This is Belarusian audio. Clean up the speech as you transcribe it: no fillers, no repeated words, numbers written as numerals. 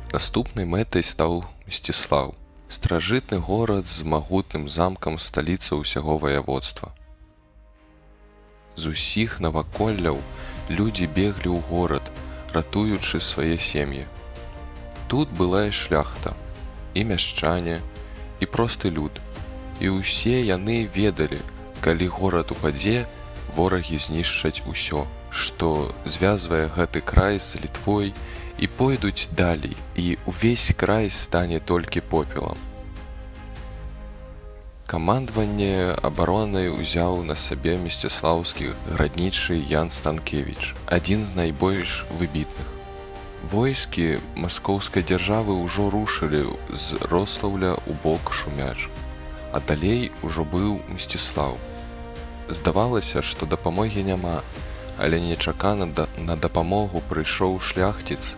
Наступнай мэтай стаў Мсціслаў, старажытны горад з магутным замкам, сталіца ўсяго ваяводства. З усіх наваколляў людзі беглі ў горад, ратуючы свае сем'і. Тут была і шляхта, і мяшчане, і просты люд. І ўсе яны ведалі, калі горад упадзе, ворагі знішчаць усё, што звязвае гэты край з Літвой, і пойдуць далей, і ўвесь край стане толькі попелам. Камандаванне абаронай узяў на сабе мсціслаўскі граднічы Ян Станкевіч, адзін з найбольш выбітных. Войскі маскоўскай дзяржавы ўжо рушылі з Рослаўля ў бок Шумяч, а далей ужо быў Мсціслаў. Здавалася, што дапамогі няма, але нечакана на дапамогу прыйшоў шляхціц